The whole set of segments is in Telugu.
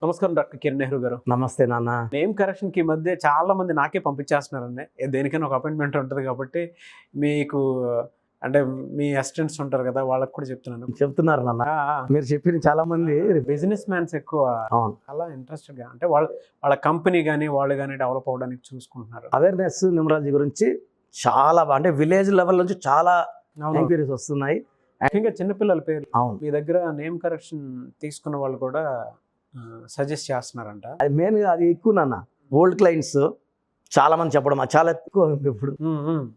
నమస్కారం డాక్టర్ కిరణ్ నెహ్రూ గారు. నమస్తే నాన్న. నేమ్ కరెక్షన్‌కి ఈ మధ్య చాలా మంది నాకే పంపించేస్తున్నారండి. దేనికైనా ఒక అపాయింట్మెంట్ ఉంటది కాబట్టి మీకు అంటే మీ అసిస్టెంట్స్ ఉంటారు కదా! వాళ్ళకి కూడా చెప్తున్నాను. చెప్తున్నారు నాన్న. ఆ! ఆ! మీరు చెప్పిన చాలా మంది బిజినెస్ మ్యాన్స్ ఎక్కువ అవును. చాలా ఇంట్రెస్టెడ్‌గా అంటే వాళ్ళ కంపెనీ గాని, వాళ్ళు గాని డెవలప్ అవ్వడానికి చూసుకుంటున్నారు. అవేర్‌నెస్ న్యూమరాలజీ గురించి చాలా అంటే విలేజ్ లెవెల్ నుంచి చాలా అవును. ఎంక్వైరీస్ వస్తున్నాయి. ముఖ్యంగా చిన్న పిల్లల పేర్లు అవును. మీ దగ్గర నేమ్ కరెక్షన్ తీసుకున్న వాళ్ళు కూడా సజెస్ట్ చేస్తున్నారంట. అది మెయిన్‌గా అది ఎక్కువ నాన్న. ఓల్డ్ క్లయింట్స్ చాలా మంది చెప్పడం అది చాలా ఎక్కువ ఉంది ఇప్పుడు.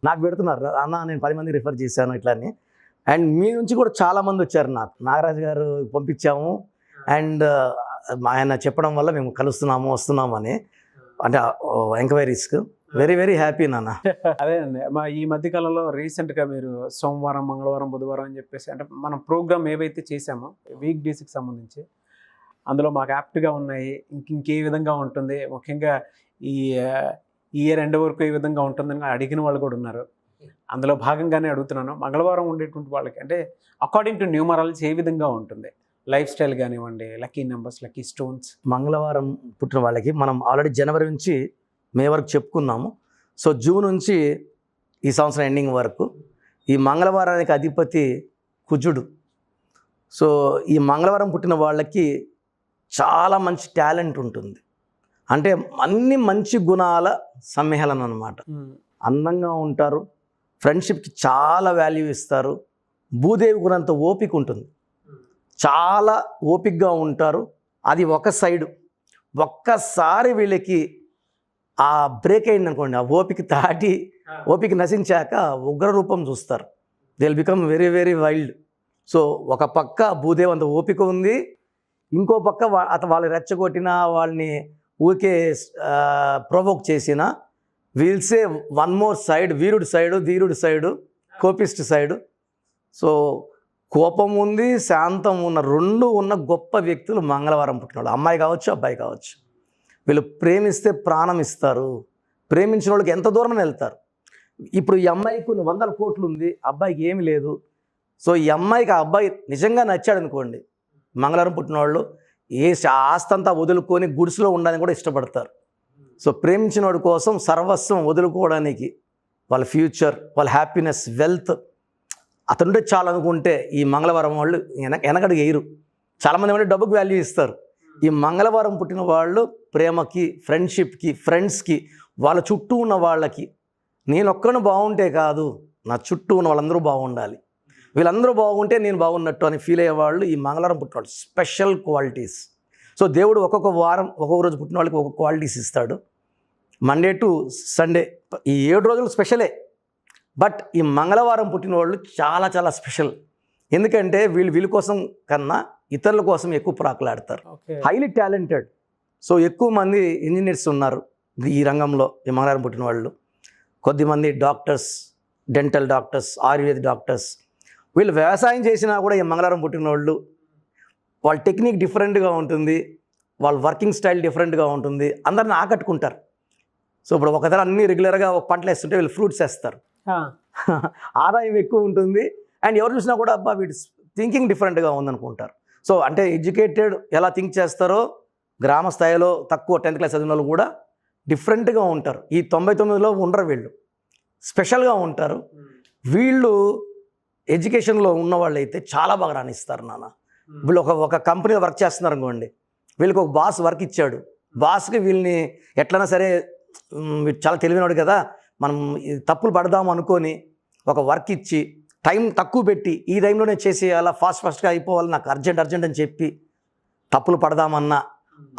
నాకు పెడుతున్నారు. అన్న నేను 10 మందికి రిఫర్ చేశాను ఇట్లా అని. అండ్ మీ నుంచి కూడా చాలా మంది వచ్చారు నాకు. నాగరాజు గారు పంపించాము అండ్ ఆయన చెప్పడం వల్ల మేము కలుస్తున్నాము, వస్తున్నాము అని అంటే ఎంక్వైరీస్కి వెరీ వెరీ హ్యాపీ నాన్న. అదే అండి. ఈ మధ్య కాలంలో రీసెంట్‌గా మీరు సోమవారం, మంగళవారం, బుధవారం అని చెప్పేసి అంటే మనం ప్రోగ్రామ్ ఏవైతే చేసామో వీక్ డేస్‌కి సంబంధించి అందులో మాకు యాప్ట్‌గా ఉన్నాయి. ఇంకే విధంగా ఉంటుంది, ముఖ్యంగా ఈ ఇయర్ ఎండ్ వరకు ఏ విధంగా ఉంటుందని అడిగిన వాళ్ళు కూడా ఉన్నారు. అందులో భాగంగానే అడుగుతున్నాను. మంగళవారం ఉండేటువంటి వాళ్ళకి అంటే అకార్డింగ్ టు న్యూమరాలజీ ఏ విధంగా ఉంటుంది? లైఫ్ స్టైల్ కానివ్వండి, లక్కీ నెంబర్స్, లక్కీ స్టోన్స్. మంగళవారం పుట్టిన వాళ్ళకి మనం ఆల్రెడీ జనవరి నుంచి మే వరకు చెప్పుకున్నాము. సో జూన్ నుంచి ఈ సంవత్సరం ఎండింగ్ వరకు ఈ మంగళవారానికి అధిపతి కుజుడు. సో ఈ మంగళవారం పుట్టిన వాళ్ళకి చాలా మంచి టాలెంట్ ఉంటుంది. అంటే అన్ని మంచి గుణాల సమ్మేళనం అన్నమాట. అందంగా ఉంటారు, ఫ్రెండ్షిప్కి చాలా వాల్యూ ఇస్తారు, భూదేవి గుణంత ఓపిక ఉంటుంది, చాలా ఓపికగా ఉంటారు. అది ఒక సైడు. ఒక్కసారి వీళ్ళకి ఆ బ్రేక్ అయింది అనుకోండి, ఆ ఓపిక దాటి ఓపిక నశించాక ఉగ్ర రూపం చూస్తారు. They will become very very wild. So ఒక పక్క భూదేవి అంత ఓపిక ఉంది, ఇంకో పక్క వాళ్ళు రెచ్చగొట్టిన వాళ్ళని ఊరికే ప్రొవోక్ చేసిన we'll say one more side, వీరుడి సైడు, ధీరుడి సైడు, కోపిస్ట్ సైడు. సో కోపం ఉంది, శాంతం ఉన్న రెండు ఉన్న గొప్ప వ్యక్తులు మంగళవారం పుట్టినవాళ్ళు. అమ్మాయి కావచ్చు, అబ్బాయి కావచ్చు. వీళ్ళు ప్రేమిస్తే ప్రాణం ఇస్తారు, ప్రేమించిన వాళ్ళకి ఎంత దూరం వెళ్తారు. ఇప్పుడు ఈ అమ్మాయికి కొన్ని 100 కోట్లు ఉంది, అబ్బాయికి ఏమి లేదు. సో ఈ అమ్మాయికి ఆ అబ్బాయి నిజంగా నచ్చాడు అనుకోండి, మంగళవారం పుట్టిన వాళ్ళు ఆస్తంతా వదులుకొని గుడిసెలో ఉండడానికి కూడా ఇష్టపడతారు. సో ప్రేమించిన వాడి కోసం సర్వస్వం వదులుకోవడానికి, వాళ్ళ ఫ్యూచర్, వాళ్ళ హ్యాపీనెస్, వెల్త్ అతనుంటే చాలు అనుకుంటే ఈ మంగళవారం వాళ్ళు వెనకడుగు వేయరు. చాలామంది ఏమంటే డబ్బుకి వాల్యూ ఇస్తారు. ఈ మంగళవారం పుట్టిన వాళ్ళు ప్రేమకి, ఫ్రెండ్షిప్కి, ఫ్రెండ్స్కి, వాళ్ళ చుట్టూ ఉన్న వాళ్ళకి నేను ఒక్కడిని బాగుంటే కాదు, నా చుట్టూ ఉన్న వాళ్ళందరూ బాగుండాలి, వీళ్ళందరూ బాగుంటే నేను బాగున్నట్టు అని ఫీల్ అయ్యేవాళ్ళు ఈ మంగళవారం పుట్టిన వాళ్ళు. Special qualities. సో దేవుడు ఒక్కొక్క వారం ఒక్కొక్క రోజు పుట్టిన వాళ్ళకి ఒక్కొక్క క్వాలిటీస్ ఇస్తాడు. మండే టు సండే ఈ 7 రోజులు స్పెషలే. బట్ ఈ మంగళవారం పుట్టిన వాళ్ళు చాలా చాలా స్పెషల్. ఎందుకంటే వీళ్ళ కోసం కన్నా ఇతరుల కోసం ఎక్కువ ప్రాకులాడతారు. Highly talented. సో ఎక్కువ మంది ఇంజనీర్స్ ఉన్నారు ఈ రంగంలో, ఈ మంగళవారం పుట్టిన వాళ్ళు. కొద్దిమంది doctors, dental doctors, Ayurveda doctors. వీళ్ళు వ్యవసాయం చేసినా కూడా ఈ మంగళవారం పుట్టిన వాళ్ళు వాళ్ళ టెక్నిక్ డిఫరెంట్గా ఉంటుంది, వాళ్ళ వర్కింగ్ స్టైల్ డిఫరెంట్గా ఉంటుంది, అందరిని ఆకట్టుకుంటారు. సో ఇప్పుడు ఒకసారి అన్ని రెగ్యులర్గా ఒక పంటలు వేస్తుంటే వీళ్ళు ఫ్రూట్స్ వేస్తారు, ఆదాయం ఎక్కువ ఉంటుంది. అండ్ ఎవరు చూసినా కూడా అబ్బా వీటి థింకింగ్ డిఫరెంట్గా ఉందనుకుంటారు. సో అంటే ఎడ్యుకేటెడ్ ఎలా థింక్ చేస్తారో గ్రామ స్థాయిలో తక్కువ 10th క్లాస్ చదివిన వాళ్ళు కూడా డిఫరెంట్గా ఉంటారు. ఈ 99లో ఉండరు, వీళ్ళు స్పెషల్గా ఉంటారు. వీళ్ళు ఎడ్యుకేషన్లో ఉన్న వాళ్ళు అయితే చాలా బాగా రాణిస్తారు నాన్న. వీళ్ళు ఒక కంపెనీలో వర్క్ చేస్తున్నారు అనుకోండి, వీళ్ళకి ఒక బాస్ వర్క్ ఇచ్చాడు, బాస్కి వీళ్ళని ఎట్లయినా సరే చాలా తెలివినవాడు కదా, మనం తప్పులు పడదాము అనుకొని ఒక వర్క్ ఇచ్చి టైం తక్కువ పెట్టి ఈ టైంలోనే చేసేయాలా, ఫాస్ట్గా అయిపోవాలి, నాకు అర్జెంట్ అని చెప్పి తప్పులు పడదామన్నా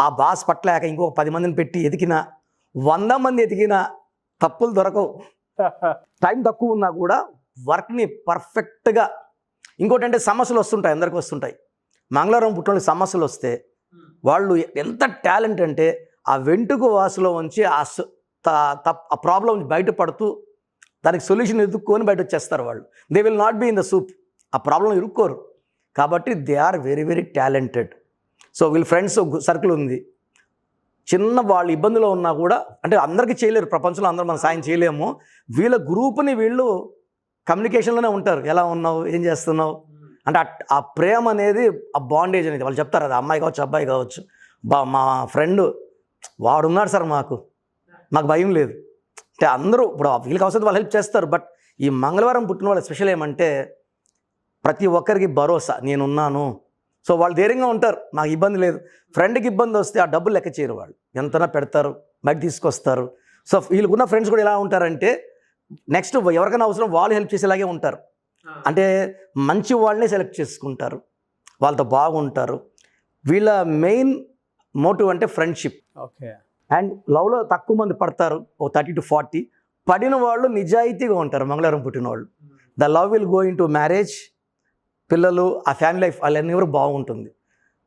ఆ బాస్ పట్టలేక ఇంకొక 10 మందిని పెట్టి ఎతికినా 100 మంది ఎతికినా తప్పులు దొరకవు. టైం తక్కువ ఉన్నా కూడా వర్క్ని పర్ఫెక్ట్గా. ఇంకోటి అంటే సమస్యలు వస్తుంటాయి, అందరికీ వస్తుంటాయి. మంగళవారం పుట్టిన సమస్యలు వస్తే వాళ్ళు ఎంత టాలెంట్ అంటే ఆ వెంట్రుక వాసులో ఉంచి ఆ ప్రాబ్లం బయటపడుతూ దానికి సొల్యూషన్ ఎదుక్కొని బయట వచ్చేస్తారు వాళ్ళు. They will not be in the soup. ఆ ప్రాబ్లం ఇరుక్కోరు. కాబట్టి they are very very talented. So వీళ్ళ ఫ్రెండ్స్ సర్కిల్ ఉంది, చిన్న వాళ్ళు ఇబ్బందిలో ఉన్నా కూడా అంటే అందరికీ చేయలేరు, ప్రపంచంలో అందరూ మనం సాయం చేయలేము. వీళ్ళ గ్రూప్ని వీళ్ళు కమ్యూనికేషన్లోనే ఉంటారు. ఎలా ఉన్నావు, ఏం చేస్తున్నావు అంటే ఆ ప్రేమ అనేది, ఆ బాండేజ్ అనేది వాళ్ళు చెప్తారు. అది అమ్మాయి కావచ్చు, అబ్బాయి కావచ్చు, మా ఫ్రెండ్ వాడున్నాడు సార్, మాకు భయం లేదు. అంటే అందరూ ఇప్పుడు వీళ్ళకి అవసరం వాళ్ళు హెల్ప్ చేస్తారు. బట్ ఈ మంగళవారం పుట్టిన వాళ్ళ స్పెషల్ ఏమంటే ప్రతి ఒక్కరికి భరోసా, నేనున్నాను. సో వాళ్ళు ధైర్యంగా ఉంటారు, నాకు ఇబ్బంది లేదు. ఫ్రెండ్కి ఇబ్బంది వస్తే ఆ డబ్బులు లెక్క చేయరు, వాళ్ళు ఎంతనా పెడతారు, బయట తీసుకొస్తారు. సో వీళ్ళకున్న ఫ్రెండ్స్ కూడా ఎలా ఉంటారంటే నెక్స్ట్ ఎవరికైనా అవసరం వాళ్ళు హెల్ప్ చేసేలాగే ఉంటారు. అంటే మంచి వాళ్ళనే సెలెక్ట్ చేసుకుంటారు, వాళ్ళతో బాగుంటారు. వీళ్ళ మెయిన్ మోటివ్ అంటే ఫ్రెండ్షిప్. ఓకే. అండ్ లవ్లో తక్కువ మంది పడతారు, ఓ 30 to 40. పడిన వాళ్ళు నిజాయితీగా ఉంటారు మంగళవారం పుట్టిన వాళ్ళు. The love will go in to marriage, పిల్లలు, ఆ ఫ్యామిలీ లైఫ్ వాళ్ళన్నీ కూడా బాగుంటుంది.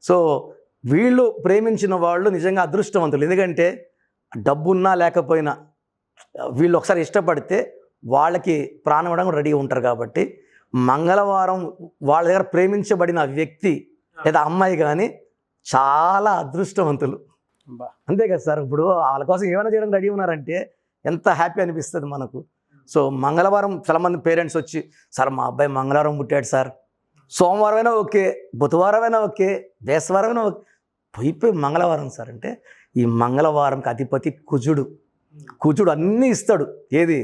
సో వీళ్ళు ప్రేమించిన వాళ్ళు నిజంగా అదృష్టవంతులు. ఎందుకంటే డబ్బున్నా లేకపోయినా వీళ్ళు ఒకసారి ఇష్టపడితే వాళ్ళకి ప్రాణం ఇవ్వడం రెడీ ఉంటారు. కాబట్టి మంగళవారం వాళ్ళ దగ్గర ప్రేమించబడిన వ్యక్తి లేదా అమ్మాయి కానీ చాలా అదృష్టవంతులు. అంతే కదా సార్, ఇప్పుడు వాళ్ళ కోసం ఏమైనా చేయడం రెడీ ఉన్నారంటే ఎంత హ్యాపీ అనిపిస్తుంది మనకు. సో మంగళవారం చాలామంది పేరెంట్స్ వచ్చి, సార్ మా అబ్బాయి మంగళవారం పుట్టాడు సార్, సోమవారం అయినా ఓకే, బుధవారం అయినా ఓకే, బేస్తవారం అయినా ఓకే, పోయిపోయి మంగళవారం సార్ అంటే ఈ మంగళవారంకి అధిపతి కుజుడు. కుజుడు అన్నీ ఇస్తాడు. ఏది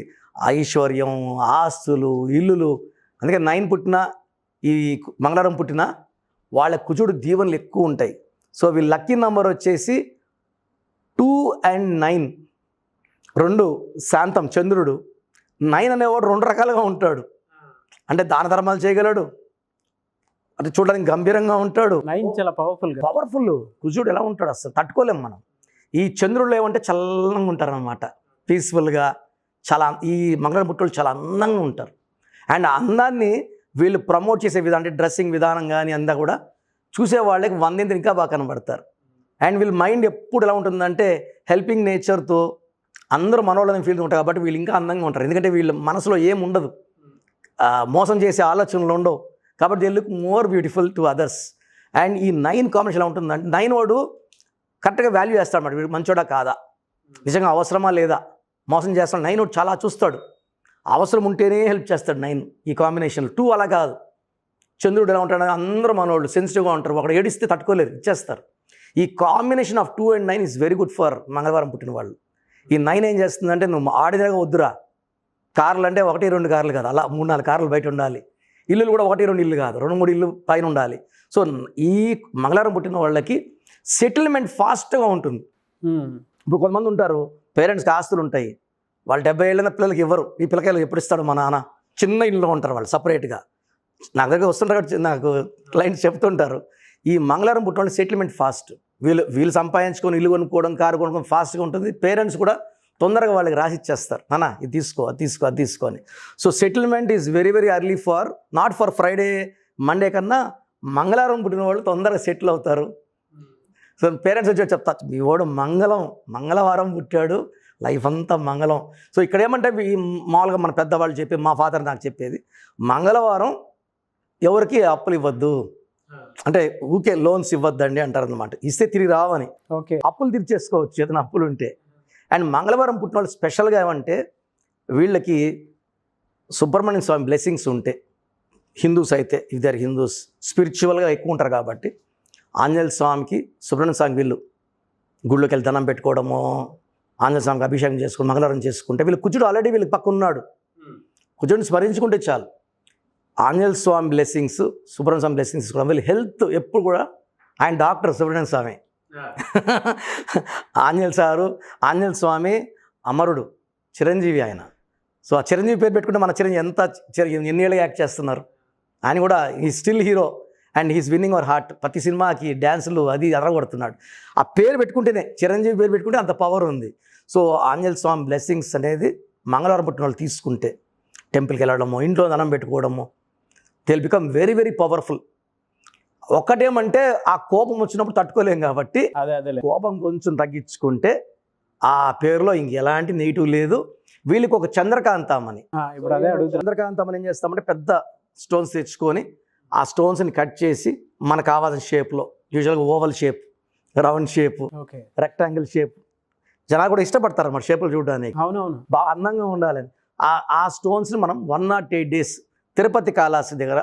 ఐశ్వర్యం, ఆస్తులు, ఇల్లులు. అందుకే 9 పుట్టినా ఈ మంగళవారం పుట్టినా వాళ్ళ కుజుడు దీవెనలు ఎక్కువ ఉంటాయి. సో వీళ్ళ లక్కీ నెంబర్ వచ్చేసి 2 and 9. 2 శాంతం చంద్రుడు. 9 అనేవాడు 2 రకాలుగా ఉంటాడు. అంటే దాన ధర్మాలు చేయగలడు, అంటే చూడడానికి గంభీరంగా ఉంటాడు. 9 చాలా పవర్ఫుల్. కుజుడు ఎలా ఉంటాడు అసలు తట్టుకోలేం మనం. ఈ చంద్రుడు ఏమంటే చల్లంగా ఉంటారు అన్నమాట, పీస్ఫుల్గా. చాలా ఈ మంగళవారం పుట్టోళ్ళు చాలా అందంగా ఉంటారు. అండ్ అందాన్ని వీళ్ళు ప్రమోట్ చేసే విధానం, అంటే డ్రెస్సింగ్ విధానం కానీ అంతా కూడా చూసే వాళ్ళకి 100 ఇంకా బాగా కనబడతారు. అండ్ వీళ్ళ మైండ్ ఎప్పుడు ఎలా ఉంటుందంటే హెల్పింగ్ నేచర్తో అందరూ మనోళ్ళని ఫీల్ ఉంటారు. కాబట్టి వీళ్ళు ఇంకా అందంగా ఉంటారు. ఎందుకంటే వీళ్ళ మనసులో ఏముండదు, మోసం చేసే ఆలోచనలు ఉండవు. కాబట్టి they look more beautiful to others. And ఈ 9 కాంబినేషన్ ఎలా ఉంటుందంటే 9 వాడు కరెక్ట్గా వాల్యూ చేస్తాడు అన్నమాట. వీడు మంచోడా కాదా, నిజంగా అవసరమా లేదా, మోసం చేస్తాడు. 9 వాడు చాలా చూస్తాడు, అవసరం ఉంటేనే హెల్ప్ చేస్తాడు 9. ఈ కాంబినేషన్ 2 అలా కాదు. చంద్రుడు ఎలా ఉంటాడు, అందరూ మనోళ్ళు సెన్సిటివ్గా ఉంటారు, ఒకడు ఏడిస్తే తట్టుకోలేరు, ఇచ్చేస్తారు. ఈ combination of 2 and 9 is very good for మంగళవారం పుట్టిన వాళ్ళు. ఈ 9 ఏం చేస్తుందంటే నువ్వు ఆడిదాకా వద్దురా, కార్లు అంటే 1, 2 కార్లు కాదు, అలా 3, 4 కార్లు బయట ఉండాలి. ఇల్లులు కూడా 1, 2 ఇల్లు కాదు, 2, 3 ఇల్లు పైన ఉండాలి. సో ఈ మంగళవారం పుట్టిన వాళ్ళకి సెటిల్మెంట్ ఫాస్ట్గా ఉంటుంది. ఇప్పుడు కొంతమంది ఉంటారు పేరెంట్స్కి ఆస్తులు ఉంటాయి, వాళ్ళు 70 ఏళ్ళైన పిల్లలకి ఇవ్వరు. ఈ పిల్లకాయలు ఎప్పుడు ఇస్తాడు మా నాన్న, చిన్న ఇల్లులో ఉంటారు వాళ్ళు సపరేట్గా. నా దగ్గర వస్తుంటారు, నాకు క్లయింట్స్ చెప్తుంటారు ఈ మంగళవారం పుట్టిన వాళ్ళు సెటిల్మెంట్ ఫాస్ట్. వీళ్ళు సంపాదించుకొని ఇల్లు కొనుక్కోవడం, కారు కొనుక్కోవడం ఫాస్ట్గా ఉంటుంది. పేరెంట్స్ కూడా తొందరగా వాళ్ళకి రాసి ఇచ్చేస్తారు, నాన్న ఇది తీసుకో, అది తీసుకో, అది తీసుకొని. So settlement is very very early for not for Friday, Monday కన్నా మంగళవారం పుట్టిన వాళ్ళు తొందరగా సెటిల్ అవుతారు. సో పేరెంట్స్ వచ్చి చెప్తారు, మీ వాడు మంగళవారం పుట్టాడు, లైఫ్ అంతా మంగళం. సో ఇక్కడ ఏమంటే ఈ మామూలుగా మన పెద్దవాళ్ళు చెప్పి, మా ఫాదర్ నాకు చెప్పేది, మంగళవారం ఎవరికి అప్పులు ఇవ్వద్దు, అంటే ఊకే లోన్స్ ఇవ్వద్దండి అంటారు అనమాట. ఇస్తే తిరిగి రావని. ఓకే, అప్పులు తీర్చేసుకోవచ్చు ఏదైనా అప్పులు ఉంటే. అండ్ మంగళవారం పుట్టిన వాళ్ళు స్పెషల్గా ఏమంటే వీళ్ళకి సుబ్రహ్మణ్య స్వామి బ్లెస్సింగ్స్ ఉంటే, హిందూస్ అయితే ఇద్దరు హిందూస్ స్పిరిచువల్గా ఎక్కువ ఉంటారు కాబట్టి ఆంజనేయ స్వామికి, సుబ్రహ్మణ్య స్వామికి వీళ్ళు గుళ్ళోకి వెళ్ళి దండం పెట్టుకోవడము, ఆంజనేయ స్వామికి అభిషేకం చేసుకుని మంగళవారం చేసుకుంటే వీళ్ళు కుజుడు ఆల్రెడీ వీళ్ళకి పక్క ఉన్నాడు, కుజుడిని స్మరించుకుంటే చాలు. ఆంజనేయ స్వామి బ్లెస్సింగ్స్, సుబ్రహ్మణ్య స్వామి బ్లెస్సింగ్స్ కూడా వీళ్ళు హెల్త్ ఎప్పుడు కూడా, ఆయన డాక్టర్ సుబ్రహ్మణ్య స్వామి. ఆంజనేయ స్వామి అమరుడు, చిరంజీవి ఆయన. సో ఆ చిరంజీవి పేరు పెట్టుకుంటే మన చిరంజీవి ఎన్ని ఏళ్ళగా యాక్ట్ చేస్తున్నారు. ఆయన కూడా ఈ still hero and he's winnowing our heart. ప్రతి సినిమాకి డ్యాన్సులు అది ఎర్రగొడుతున్నాడు. ఆ పేరు పెట్టుకుంటేనే, చిరంజీవి పేరు పెట్టుకుంటే అంత పవర్ ఉంది. సో ఆంజనేయ స్వామి బ్లెస్సింగ్స్ అనేది మంగళవారం పుట్టిన వాళ్ళు తీసుకుంటే, టెంపుల్కి వెళ్ళడము, ఇంట్లో దండం పెట్టుకోవడము, they will become very very powerful. ఒకటేమంటే ఆ కోపం వచ్చినప్పుడు తట్టుకోలేం కాబట్టి కోపం కొంచెం తగ్గించుకుంటే ఆ పేరులో ఇంక ఎలాంటి నెగిటివ్ లేదు. వీళ్ళకి ఒక చంద్రకాంతమని, ఇప్పుడు అదే అడుగుతాను. చంద్రకాంతమని ఏం చేస్తామంటే పెద్ద స్టోన్స్ తెచ్చుకొని ఆ స్టోన్స్ని కట్ చేసి మనకు కావాల్సిన షేప్లో, యూజువల్గా oval shape, round shape, rectangle shape, జనాలు కూడా ఇష్టపడతారు అన్నమాట షేపులు చూడడానికి. అవునవును, బాగా అందంగా ఉండాలని ఆ స్టోన్స్ని మనం 108 days తిరుపతి కాళహస్తి దగ్గర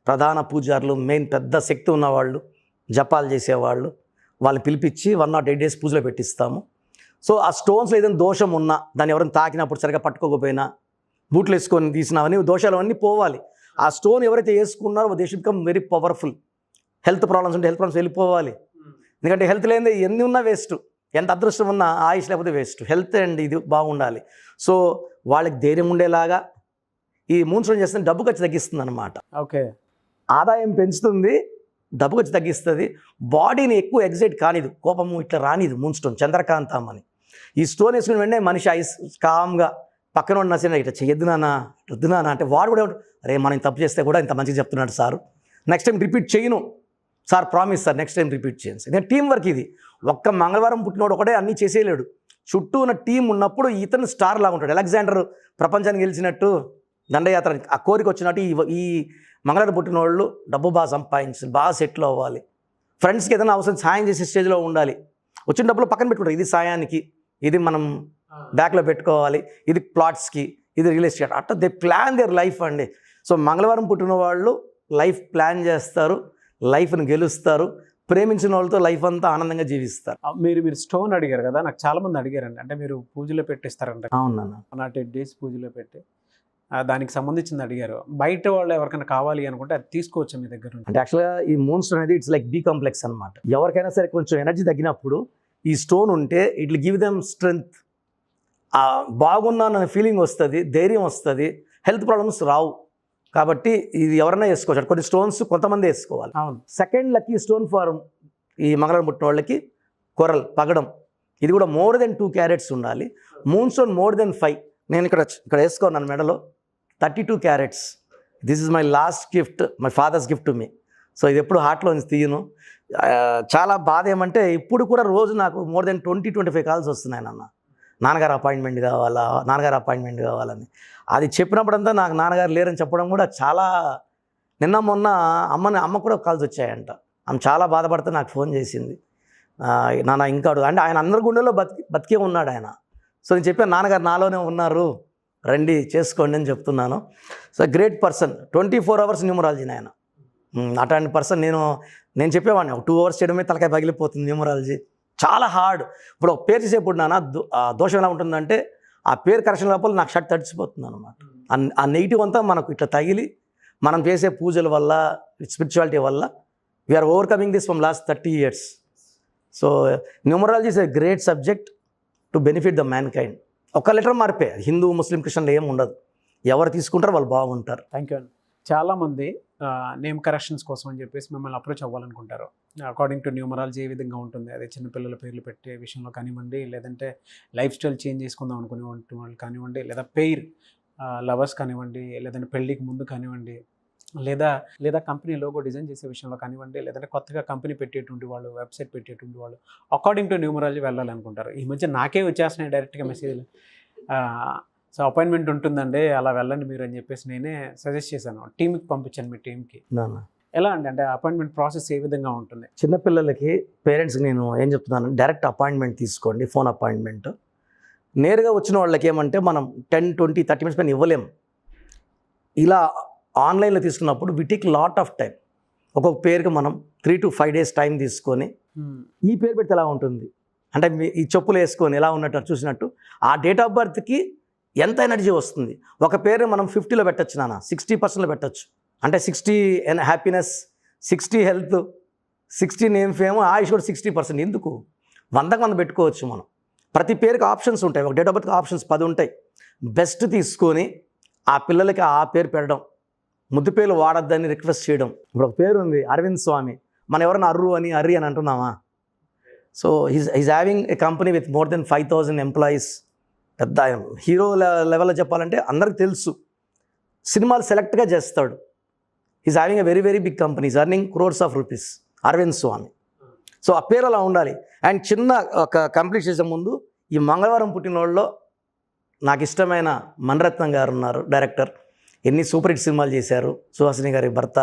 ప్రధాన పూజారులు, మెయిన్ పెద్ద శక్తి ఉన్నవాళ్ళు, జపాలు చేసేవాళ్ళు, వాళ్ళని పిలిపించి 108 days పూజలో పెట్టిస్తాము. సో ఆ స్టోన్స్లో ఏదైనా దోషం ఉన్నా, దాన్ని ఎవరైనా తాకినప్పుడు సరిగా పట్టుకోకపోయినా, బూట్లు వేసుకొని తీసినవన్నీ దోషాలు అన్నీ పోవాలి. ఆ స్టోన్ ఎవరైతే వేసుకున్నారో they should become very powerful. Health problems ఉంటే హెల్త్ ప్రాబ్లమ్స్ వెళ్ళిపోవాలి. ఎందుకంటే హెల్త్ లేనిదే ఎన్ని ఉన్నా వేస్ట్, ఎంత అదృష్టం ఉన్నా ఆయుష్ లేకపోతే వేస్ట్. హెల్త్ అండ్ ఇది బాగుండాలి. సో వాళ్ళకి ధైర్యం ఉండేలాగా ఈ మూన్ స్టోన్ చేస్తే డబ్బు ఖర్చు తగ్గిస్తుంది అనమాట. ఓకే, ఆదాయం పెంచుతుంది, డబ్బు ఖర్చు తగ్గిస్తుంది, బాడీని ఎక్కువ ఎగ్జైట్ కానిదు, కోపము ఇట్లా రానిదు. మూన్ స్టోన్ చంద్రకాంతం అని. ఈ స్టోన్ వేసుకుని వెంటనే మనిషి ఐస్ కామ్గా పక్కన ఉన్న నచ్చిన ఇట్లా చెయ్యొద్దు నాన్న, వద్దు నాన్న అంటే వాడు కూడా అరే మనం తప్పు చేస్తే కూడా ఇంత మంచిగా చెప్తున్నాడు సార్, నెక్స్ట్ టైం రిపీట్ చేయను sir, promise sir next time repeat చేయండి. నేను టీం వర్క్ ఇది. ఒక్క మంగళవారం పుట్టినోడు ఒకటే అన్నీ చేసేయలేడు. చుట్టూ ఉన్న టీం ఉన్నప్పుడు ఇతను స్టార్ లాగా ఉంటాడు. అలెగ్జాండర్ ప్రపంచాన్ని గెలిచినట్టు, దండయాత్ర ఆ కోరిక వచ్చినట్టు ఈ మంగళవారం పుట్టిన వాళ్ళు డబ్బు బాగా సంపాదించాలి, బాగా సెటిల్ అవ్వాలి, ఫ్రెండ్స్కి ఏదైనా అవసరం సాయం చేసే స్టేజ్లో ఉండాలి. వచ్చిన డబ్బులు పక్కన పెట్టుకుంటారు. ఇది సాయానికి, ఇది మనం బ్యాక్లో పెట్టుకోవాలి, ఇది ప్లాట్స్కి, ఇది రియల్ ఎస్టేట్, అట్లా దే ప్లాన్ దేర్ లైఫ్ అండి. సో మంగళవారం పుట్టిన వాళ్ళు లైఫ్ ప్లాన్ చేస్తారు, లైఫ్ని గెలుస్తారు, ప్రేమించిన వాళ్ళతో లైఫ్ అంతా ఆనందంగా జీవిస్తారు. మీరు స్టోన్ అడిగారు కదా, నాకు చాలా మంది అడిగారండి. అంటే మీరు పూజలో పెట్టిస్తారంట. అవునన్నా, 108 days పూజలో పెట్టి దానికి సంబంధించింది అడిగారు. బయట వాళ్ళు ఎవరికైనా కావాలి అనుకుంటే అది తీసుకోవచ్చు మీ దగ్గర నుంచి. అంటే యాక్చువల్గా ఈ మూన్ స్టోన్ అనేది ఇట్స్ లైక్ బీ కాంప్లెక్స్ అనమాట. ఎవరికైనా సరే కొంచెం ఎనర్జీ తగ్గినప్పుడు ఈ స్టోన్ ఉంటే it will give them strength, బాగున్నాననే ఫీలింగ్ వస్తుంది, ధైర్యం వస్తుంది, హెల్త్ ప్రాబ్లమ్స్ రావు. కాబట్టి ఇది ఎవరైనా వేసుకోవచ్చు. కొన్ని స్టోన్స్ కొంతమంది వేసుకోవాలి. అవును. సెకండ్ లక్కీ స్టోన్ ఫార్ ఈ మంగళవారం పుట్టిన వాళ్ళకి కొరల్, పగడం. ఇది కూడా మోర్ దెన్ 2 carats ఉండాలి. Moon stone more than 5. నేను ఇక్కడ వేసుకోన్నాను మెడలో 32 carats. This is my last gift, my father's gift to me. So ఇది ఎప్పుడు హార్ట్లో నుంచి తీయను. చాలా బాధ ఏమంటే ఇప్పుడు కూడా రోజు నాకు మోర్ దెన్ 20-25 calls వస్తున్నాయి. నాన్నగారు అపాయింట్మెంట్ కావాలా, నాన్నగారు అపాయింట్మెంట్ కావాలని. అది చెప్పినప్పుడంతా నాకు నాన్నగారు లేరని చెప్పడం కూడా చాలా, నిన్న మొన్న అమ్మ కూడా కాల్స్ వచ్చాయంట. ఆమె చాలా బాధపడితే నాకు ఫోన్ చేసింది, నాన్న ఇంకా అంటే ఆయన అందరి గుండెలో బతికే ఉన్నాడు ఆయన. సో నేను చెప్పాను నాన్నగారు నాలోనే ఉన్నారు, రండి చేసుకోండి అని చెప్తున్నాను. So great person, 24 hours numerology ఆయన. అట్లాంటి పర్సన్ నేను చెప్పేవాడిని, ఒక 2 hours చేయడమే తలకాయ పగిలిపోతుంది న్యూమరాలజీ, చాలా హార్డ్. ఇప్పుడు ఒక పేరు చేసేప్పుడు నాన్న దోషం ఎలా ఉంటుందంటే ఆ పేరు కరెక్షన్ లోపల నాకు షర్ట్ తడిచిపోతుంది అనమాట. ఆ నెగిటివ్ అంతా మనకు ఇట్లా తగిలి మనం చేసే పూజల వల్ల, స్పిరిచువాలిటీ వల్ల we are overcoming this from last 30 years. So numerology is a great subject to benefit the mankind. ఒక లెటర్ మారిపోయి హిందూ ముస్లిం క్రిస్టియన్లు ఏం ఉండదు, ఎవరు తీసుకుంటారో వాళ్ళు బాగుంటారు. థ్యాంక్ యూ అండి. చాలామంది నేమ్ కరెక్షన్స్ కోసం అని చెప్పేసి మిమ్మల్ని అప్రోచ్ అవ్వాలనుకుంటారు. అకార్డింగ్ టు న్యూమరాలజీ ఏ విధంగా ఉంటుంది, అదే చిన్నపిల్లల పేర్లు పెట్టే విషయంలో కానివ్వండి, లేదంటే లైఫ్ స్టైల్ చేంజ్ చేసుకుందాం అనుకునే వాళ్ళు కానివ్వండి, లేదా పెయిర్ లవర్స్ కానివ్వండి, లేదంటే పెళ్ళికి ముందు కానివ్వండి, లేదా కంపెనీ లోగో డిజైన్ చేసే విషయంలో కానివ్వండి, లేదంటే కొత్తగా కంపెనీ పెట్టేటువంటి వాళ్ళు, వెబ్సైట్ పెట్టేటువంటి వాళ్ళు అకార్డింగ్ టు న్యూమరాలజీ వెళ్ళాలనుకుంటారు. ఈ మధ్య నాకే వచ్చేస్తున్నాయి డైరెక్ట్గా మెసేజ్లు, సో అపాయింట్మెంట్ ఉంటుందండి అలా వెళ్ళండి మీరు అని చెప్పేసి నేనే సజెస్ట్ చేశాను, టీంకి పంపించాను. మీ టీంకి ఎలా అండి, అంటే అపాయింట్మెంట్ ప్రాసెస్ ఏ విధంగా ఉంటుంది? చిన్నపిల్లలకి పేరెంట్స్కి నేను ఏం చెప్తున్నాను, డైరెక్ట్ అపాయింట్మెంట్ తీసుకోండి, ఫోన్ అపాయింట్మెంట్. నేరుగా వచ్చిన వాళ్ళకి ఏమంటే మనం 10-20-30 minutes పైన ఇవ్వలేము. ఇలా ఆన్లైన్లో తీసుకున్నప్పుడు we take lot of time. ఒక్కొక్క పేరుకి మనం 3 to 5 days టైం తీసుకొని ఈ పేరు పెడితే ఎలా ఉంటుంది అంటే ఈ చెప్పులు వేసుకొని ఎలా ఉన్నట్టు చూసినట్టు ఆ డేట్ ఆఫ్ బర్త్కి ఎంత ఎనర్జీ వస్తుంది. ఒక పేరు మనం 50లో పెట్టచ్చు నాన్న, 60%లో పెట్టచ్చు. అంటే 60 హ్యాపీనెస్, 60 హెల్త్, 60 నేమ్ ఫేమ్, ఆయుష్ కూడా 60%. ఎందుకు 100 పెట్టుకోవచ్చు మనం. ప్రతి పేరుకి ఆప్షన్స్ ఉంటాయి, ఒక డేట్ ఆఫ్ బర్త్కి ఆప్షన్స్ 10 ఉంటాయి. బెస్ట్ తీసుకొని ఆ పిల్లలకి ఆ పేరు పెట్టడం, ముద్దు పేర్లు వాడద్దని రిక్వెస్ట్ చేయడం. ఇప్పుడు ఒక పేరు ఉంది అరవింద్ స్వామి, మనం ఎవరైనా అర్రి అని అంటున్నామా? So he's having a company with more than 5,000 employees. పెద్ద హీరో లెవెల్లో చెప్పాలంటే అందరికి తెలుసు. సినిమాలు సెలెక్ట్గా చేస్తాడు. He's having a very very big company, is earning crores of rupees, Arvind Swamy. So ఆ పేరు అలా ఉండాలి. అండ్ చిన్న ఒక కంప్లీట్ చేసే ముందు ఈ మంగళవారం పుట్టినోళ్ళలో నాకు ఇష్టమైన మణిరత్నం గారు ఉన్నారు, డైరెక్టర్. ఎన్ని సూపర్ హిట్ సినిమాలు చేశారు. సుహాసిని గారి భర్త,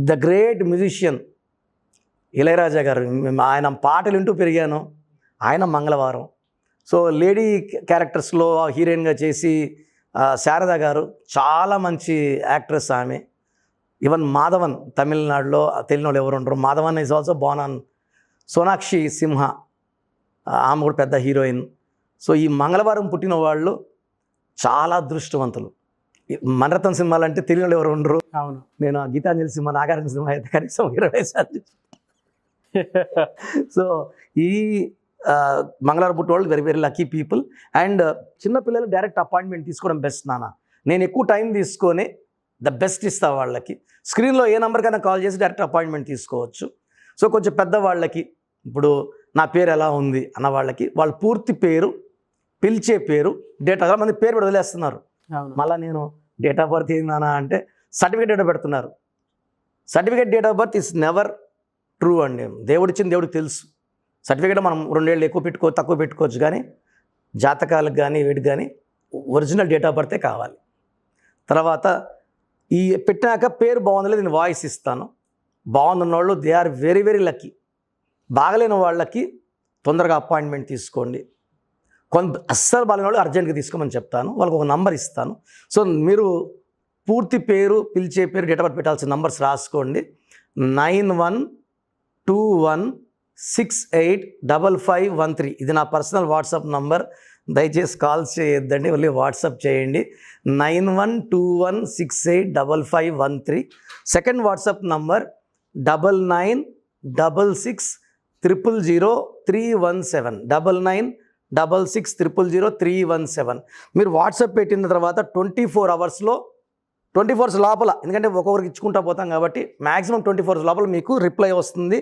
ద గ్రేట్ మ్యూజిషియన్ ఇళయరాజా గారు. ఆయన పాటలు వింటూ పెరిగాను. ఆయన మంగళవారం. సో లేడీ క్యారెక్టర్స్లో హీరోయిన్గా చేసి శారద గారు చాలా మంచి యాక్ట్రెస్ ఆమె. ఈవెన్ మాధవన్, తమిళనాడులో తెలియని వాళ్ళు ఎవరు ఉండరు. Madhavan is also born on Sonakshi Sinha, ఆమె కూడా పెద్ద హీరోయిన్. సో ఈ మంగళవారం పుట్టిన వాళ్ళు చాలా అదృష్టవంతులు. మణరత్నం సినిమాలు అంటే తెలియని ఎవరు ఉండరు. అవును. నేను ఆ గీతాంజలి సినిమా, నాగార్జున సినిమా అయితే కనీసం 20 సార్లు. సో ఈ మంగళవారం పుట్టిన వాళ్ళు very very lucky people. And చిన్నపిల్లలు డైరెక్ట్ అపాయింట్మెంట్ తీసుకోవడం బెస్ట్ నాన్న. నేను ఎక్కువ టైం తీసుకొని ద బెస్ట్ ఇస్తా వాళ్ళకి. స్క్రీన్లో ఏ నెంబర్కైనా కాల్ చేసి డైరెక్ట్ అపాయింట్మెంట్ తీసుకోవచ్చు. సో కొంచెం పెద్దవాళ్ళకి, ఇప్పుడు నా పేరు ఎలా ఉంది అన్న వాళ్ళకి, వాళ్ళ పూర్తి పేరు, పిలిచే పేరు, డేట్ ఆఫ్ మంది పేరు వదిలేస్తున్నారు. మళ్ళీ నేను డేట్ ఆఫ్ బర్త్ ఏంది నాన్న అంటే సర్టిఫికేట్ డేట్ పెడుతున్నారు. Certificate date of birth is never true అండి. దేవుడిచ్చింది దేవుడికి తెలుసు. సర్టిఫికేట్ మనం 2 ఏళ్ళు ఎక్కువ పెట్టుకోవచ్చు, తక్కువ పెట్టుకోవచ్చు, కానీ జాతకాలకు కానీ వీటికి కానీ ఒరిజినల్ డేట్ ఆఫ్ బర్తే కావాలి. తర్వాత ఈ పెట్టాక పేరు బాగుందో నేను వాయిస్ ఇస్తాను. బాగుందన్న వాళ్ళు they are very very lucky. బాగలేని వాళ్ళకి తొందరగా అపాయింట్మెంట్ తీసుకోండి. కొంత అస్సలు బాగాలేని వాళ్ళు అర్జెంట్గా తీసుకోమని చెప్తాను. వాళ్ళకి ఒక నంబర్ ఇస్తాను. సో మీరు పూర్తి పేరు, పిలిచే పేరు, డేట్ ఆఫ్ బర్త్ పెట్టాల్సిన నంబర్స్ రాసుకోండి. 9121685513. ఇది నా పర్సనల్ వాట్సాప్ నంబర్. దయచేసి కాల్స్ చేయొద్దండి, ఓన్లీ వాట్సాప్ చేయండి. 9121685513. Second WhatsApp number 9966000317. 9966000317. మీరు వాట్సాప్ పెట్టిన తర్వాత 24 అవర్స్లో 24 అవర్స్ లోపల, ఎందుకంటే ఒక్కొక్కరికి ఇచ్చుకుంటా పోతాం కాబట్టి మ్యాక్సిమం 24 అవర్స్ లోపల మీకు రిప్లై వస్తుంది.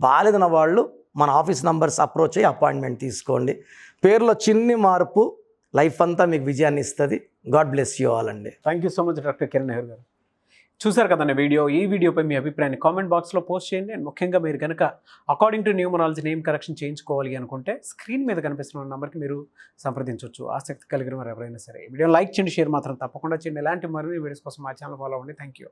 బాలేదన్న వాళ్ళు మన ఆఫీస్ నంబర్స్ అప్రోచ్ అయ్యి అపాయింట్మెంట్ తీసుకోండి. పేరులో చిన్ని మార్పు లైఫ్ అంతా మీకు విజయాన్ని ఇస్తుంది. గాడ్ బ్లెస్ యూ ఆల్ అండి. Thank you so much doctor Kiran Nehru గారు. చూశారు కదండి ఈ వీడియోపై మీ అభిప్రాయాన్ని కామెంట్ బాక్స్లో పోస్ట్ చేయండి. అండ్ ముఖ్యంగా మీరు కనుక according to numerology name correction చేయించుకోవాలి అనుకుంటే స్క్రీన్ మీద కనిపిస్తున్న నెంబర్కి మీరు సంప్రదించవచ్చు. ఆసక్తి కలిగిన వారు ఎవరైనా సరే. వీడియో లైక్ చేయండి, షేర్ మాత్రం తప్పకుండా చేయండి. ఇలాంటి మరిన్ని వీడియోస్ కోసం మా ఛానల్ ఫాలో అవ్వండి. Thank you.